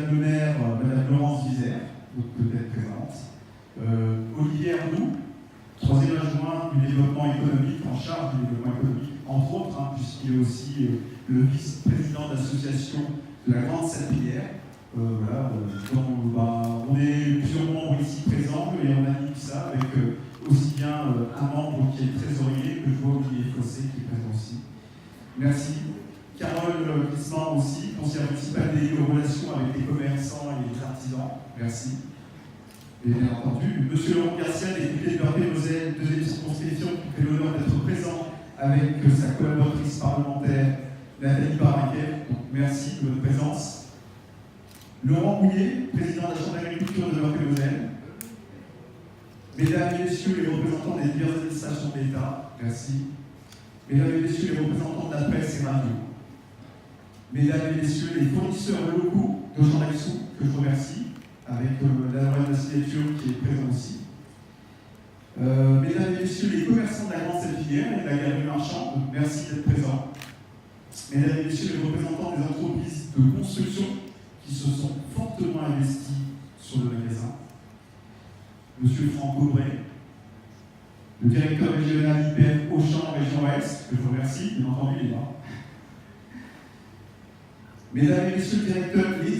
Madame le maire, Madame Laurence Vizère, donc peut-être présente, Olivier Arnoux, troisième adjoint du développement économique, en charge du développement économique, entre autres, puisqu'il est aussi le vice-président de l'association de la Grande Salpêtrière. Voilà, on est plusieurs membres ici présents et on anime ça avec aussi bien un membre qui est trésorier que je vois Olivier Fossé qui est présent aussi. Merci. Carole Grisman aussi, conseillère municipale dédiée aux relations avec les commerçants et les artisans. Merci. Et bien entendu, Monsieur Laurent Garcia, député de Meurthe-et-Moselle, deuxième circonscription, qui fait l'honneur d'être présent avec sa collaboratrice parlementaire Nathalie Barraquet. Donc merci de votre présence. Laurent Bouillet, président de la Chambre d'agriculture de Meurthe-et-Moselle. Mesdames et messieurs les représentants des diverses administrations de l'État, merci. Mesdames et messieurs les représentants de la presse et radio. Mesdames et messieurs les fournisseurs locaux de Jean Laxou, que je remercie, avec la lauréate de la signature qui est présent aussi. Mesdames et messieurs les commerçants de la Grande Salpêtrière et de la Galerie Marchande, merci d'être présents. Mesdames et messieurs les représentants des entreprises de construction qui se sont fortement investis sur le magasin. Monsieur Franck Aubray, le directeur régional IPF Auchan Région Ouest, que je vous remercie, bien entendu, il est là. Mesdames et messieurs les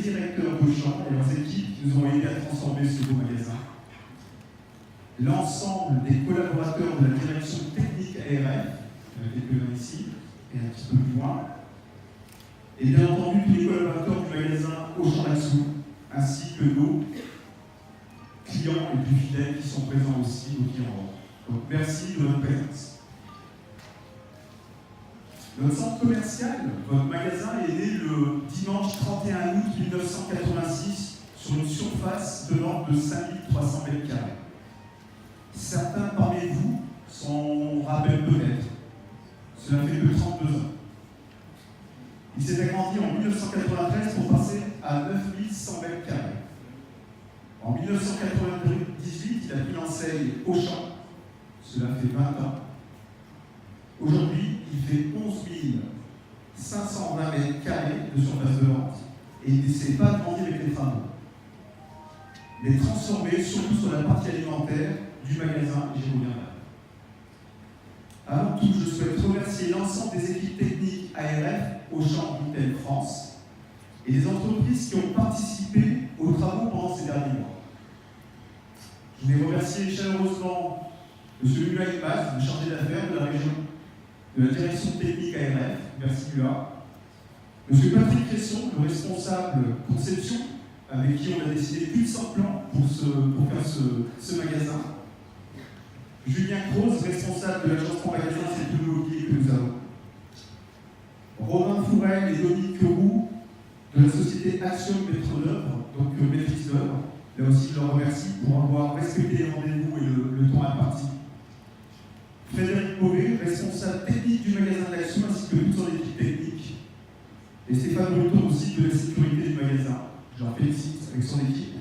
directeurs d'Auchan et leurs équipes qui nous ont aidés à transformer ce beau magasin. L'ensemble des collaborateurs de la direction technique ARF, quelques-uns ici, et un petit peu plus loin. Et bien entendu, tous les collaborateurs du magasin Auchan-Laxou, ainsi que nos clients les plus fidèles qui sont présents aussi au clients. Donc merci de votre présence. Notre centre commercial, votre magasin, est né le dimanche 31 août 1986 sur une surface de l'ordre de 5300 m². Certains parmi vous s'en rappellent peut-être. Cela fait que 32 ans. Il s'est agrandi en 1993 pour passer à 9100 m². En 1998, il a pris l'enseigne Auchan. Cela fait 20 ans. Aujourd'hui, il fait 11 520 m² de surface de vente et il n'essaie pas de grandir avec les travaux. Mais transformer surtout sur la partie alimentaire du magasin, et j'y reviendrai. Avant tout, je souhaite remercier l'ensemble des équipes techniques ARF Auchan Retail France et les entreprises qui ont participé aux travaux pendant ces derniers mois. Je voulais remercier chaleureusement M. Mula Ilmaz, le chargé d'affaires de la région, de la direction technique ARF, merci Mula. M. Patrick Cresson, le responsable conception, avec qui on a décidé plus de 100 plans pour faire ce magasin. Julien Croze, responsable de l'agence pour magasin, c'est tout le mobilier que nous avons. Romain Fourel et Dominique Roux de la société Action Maître d'œuvre, donc maîtrise d'œuvre. Là aussi, je leur remercie pour avoir respecté les rendez-vous et le temps imparti. Frédéric Mauvais, responsable technique du magasin de l'Action, ainsi que toute son équipe technique. Et Stéphane Breton aussi de la sécurité du magasin. Je l'en félicite avec son équipe.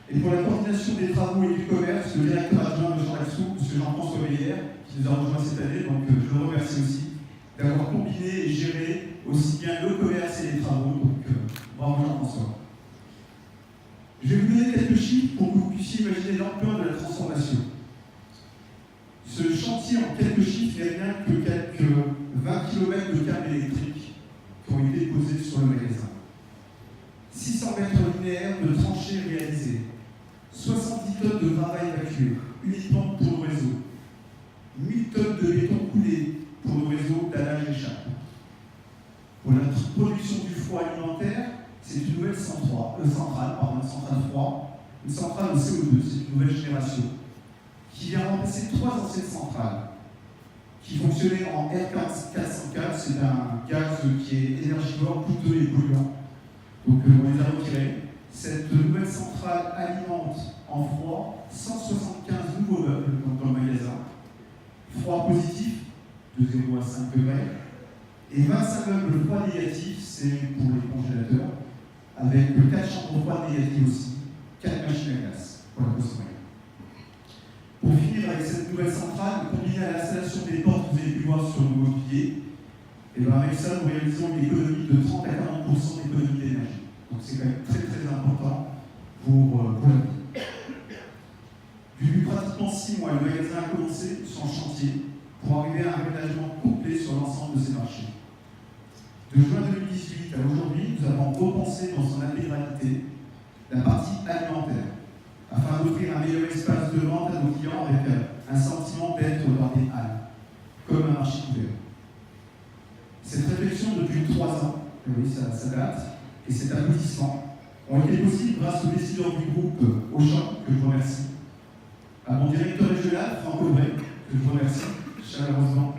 Et pour la coordination des travaux et du commerce, le directeur adjoint de Jean Laxou, M. Jean-François Meyer, qui nous a rejoint cette année, donc je le remercie aussi d'avoir combiné et géré aussi bien le commerce et les travaux. Donc bravo Jean-François. Je vais vous donner quelques chiffres pour que vous puissiez imaginer l'ampleur de la transformation. Ce chantier en quelques chiffres n'est rien que quelques 20 km de câbles électriques qui ont été posés sur le magasin. 600 mètres linéaires de tranchées réalisées, 70 tonnes de gravats évacués, uniquement pour le réseau, 1000 tonnes de béton coulé pour le réseau d'allage et chape. Pour la production du froid alimentaire, c'est une nouvelle centrale froid, une centrale au CO2, c'est une nouvelle génération, qui vient remplacer 3 anciennes centrales, qui fonctionnaient en R404, c'est un gaz qui est énergivore, coûteux et polluant. Donc on les a retirés. Cette nouvelle centrale alimente en froid 175 nouveaux meubles dans le magasin. Froid positif, de 0 à 5 degrés. Et 25 meubles froid négatif, c'est pour les congélateurs, avec 4 chambres froides négatives aussi, 4 machines à glace pour la consommer. Pour finir avec cette nouvelle centrale, combinée à l'installation des portes que vous avez pu voir sur le mobilier, et bien avec ça, nous réalisons une économie de 30 à 40% d'économie d'énergie. Donc c'est quand même très très important pour l'avenir. Depuis pratiquement 6 mois, le magasin a commencé son chantier pour arriver à un aménagement complet sur l'ensemble de ses marchés. De juin 2018 à aujourd'hui, nous avons repensé dans son intégralité la partie alimentaire, afin d'offrir un meilleur espace de vente à nos clients avec un sentiment d'être dans des halles, comme un marché couvert. Cette réflexion depuis 3 ans, oui, ça date, et cet aboutissement ont été possibles grâce aux décideurs du groupe Auchan, que je remercie, à mon directeur régional, Franck Aubray, que je remercie chaleureusement,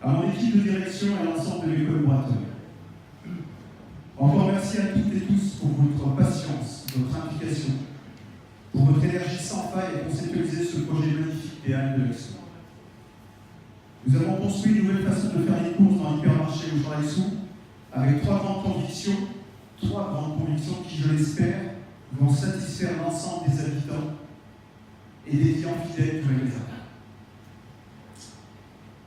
à mon équipe de direction et à l'ensemble de mes collaborateurs. Encore merci à toutes et tous pour votre patience, votre implication, pour votre énergie sans faille à conceptualiser ce projet magnifique des Halles de l'Action. Nous avons construit une nouvelle façon de faire les courses dans l'hypermarché Auchan-Laxou avec 3 grandes convictions qui, je l'espère, vont satisfaire l'ensemble des habitants et des clients fidèles du magasin.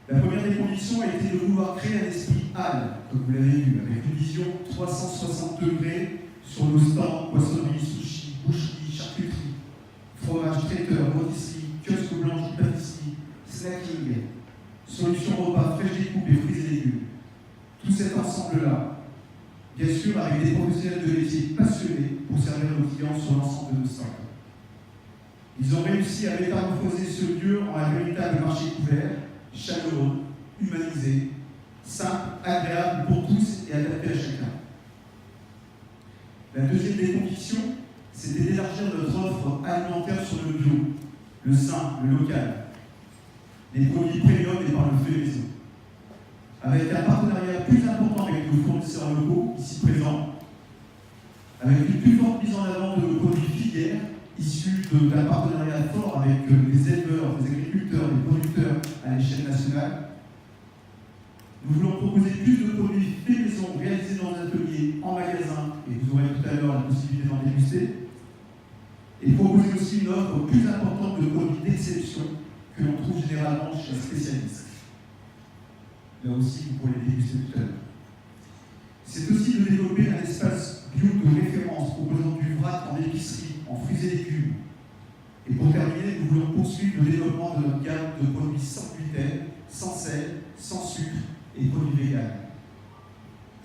La première des conditions a été de vouloir créer un esprit halle, comme vous l'avez vu, avec une vision 360 degrés sur nos stands, poissonnerie, sushi, boucherie, charcuterie, fromage, traiteur, rôtisserie, kiosque blanche, pâtisserie, snacking, solutions repas, fraîches découpes et fruits et légumes. Tout cet ensemble-là, bien sûr, avec des professionnels de métier passionnés pour servir nos clients sur l'ensemble de nos stands. Ils ont réussi à métamorphoser ce lieu en un véritable marché couvert, chaleureux, humanisé, simple, agréable pour tous et adapté à chacun. La deuxième des convictions, c'était d'élargir notre offre alimentaire sur le bio, le sain, le local, les produits premium et par le fait maison. Avec un partenariat plus important avec nos fournisseurs locaux, ici présents, avec une plus forte mise en avant de nos produits filières, issus d'un partenariat fort avec les éleveurs, les agriculteurs, les producteurs à l'échelle nationale. Nous voulons proposer plus de produits faits maison réalisés dans un atelier, en magasin, et vous aurez tout à l'heure la possibilité d'en déguster, et proposer aussi une offre plus importante de produits d'exception que l'on trouve généralement chez un spécialiste. Là aussi, vous pourrez les déguster tout à l'heure. C'est aussi de développer un espace bio de référence proposant du vrac en épicerie, en fruits et légumes. Et pour terminer, nous voulons poursuivre le développement de notre gamme de produits sans gluten, sans sel, sans sucre et produits véganes,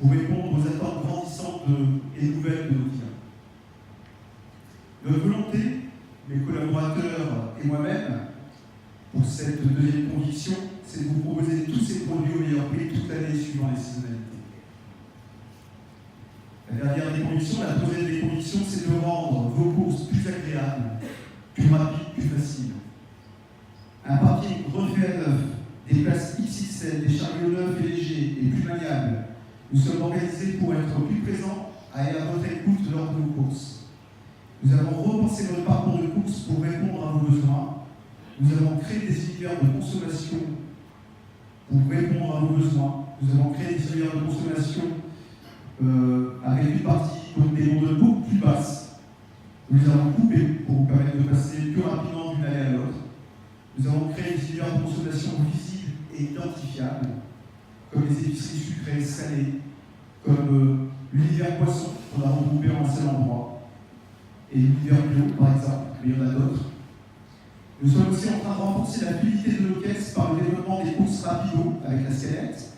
pour répondre aux attentes grandissantes et nouvelles de nos clients. Notre volonté, mes collaborateurs et moi-même, pour cette deuxième conviction, c'est de vous proposer tous ces produits au meilleur prix toute l'année suivant les saisonnalités. La dernière des conditions, la troisième des conditions, c'est de rendre vos courses plus agréables, plus rapides, plus faciles. Un parking refait à neuf, des places XXL, des chariots neufs et légers et plus maniables. Nous sommes organisés pour être plus présents et à votre écoute lors de nos courses. Nous avons repensé notre parcours de course pour répondre à vos besoins. Nous avons créé des univers de consommation pour répondre à vos besoins. Nous avons créé des univers de consommation avec une partie pour des mondes beaucoup plus basses. Nous les avons coupés pour vous permettre de passer plus rapidement d'une allée à l'autre. Nous avons créé des univers de consommation visibles et identifiables, comme les épiceries sucrées, salées, comme l'univers poisson qu'on a regroupé en un seul endroit, et l'univers bio par exemple, mais il y en a d'autres. Nous sommes aussi en train de renforcer la fluidité de nos caisses par le développement des courses rapido avec la scalette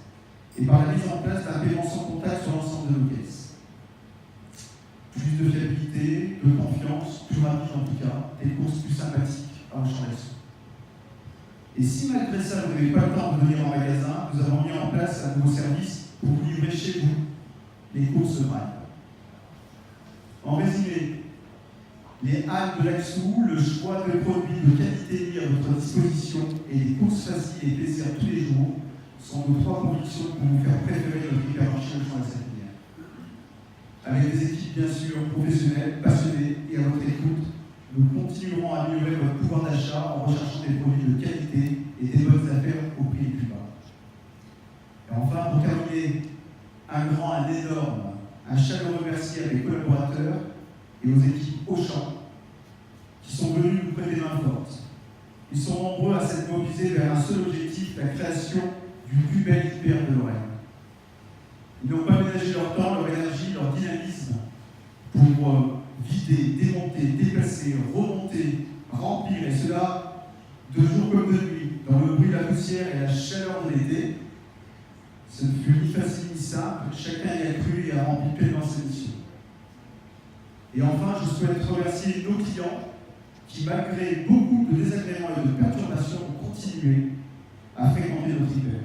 et par la mise en place d'un paiement sans contact sur l'ensemble de nos caisses. Plus de fiabilité, de confiance, plus rapide en tout cas, des courses plus sympathiques à Auchan-Laxou. Et si malgré ça vous n'avez pas le temps de venir en magasin, nous avons mis en place un nouveau service pour vous livrer chez vous les courses Prime. En résumé, les Halles de l'Axou, le choix de produits de qualité mis à votre disposition et des courses faciles et plaisir tous les jours sont nos 3 conditions pour vous faire préférer notre hypermarché Auchan-la-Sapinière. Avec des équipes bien sûr professionnelles, passionnées et à votre écoute, nous continuerons à améliorer votre pouvoir d'achat en recherchant des produits de qualité et des bonnes affaires au prix les plus bas. Et enfin, pour terminer, un énorme, un chaleureux merci à mes collaborateurs et aux équipes Auchan qui sont venus nous prêter main forte. Ils sont nombreux à s'être mobilisés vers un seul objectif, la création du plus bel hyper de Lorraine. Ils n'ont pas ménagé leur temps, leur énergie, leur dynamisme pour vider, démonter, déplacer, remonter, remplir, et cela de jour comme de nuit, dans le bruit de la poussière et la chaleur de l'été. Ce ne fut ni facile ni simple, chacun y a cru et a rempli pleinement ses missions. Et enfin, je souhaite remercier nos clients qui, malgré beaucoup de désagréments et de perturbations, ont continué à fréquenter notre hiver.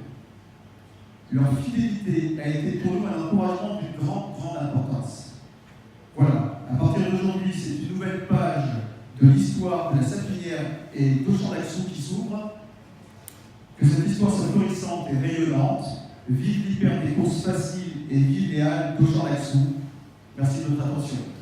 Leur fidélité a été pour nous un encouragement d'une grande importance. Voilà, à partir d'aujourd'hui, c'est une nouvelle page de l'histoire de la Sapinière et d'Auchan-d'Axou qui s'ouvre. Que cette histoire soit florissante et rayonnante. Vive l'hyper des courses faciles et vive les halles d'Auchan-d'Axou. Merci de votre attention.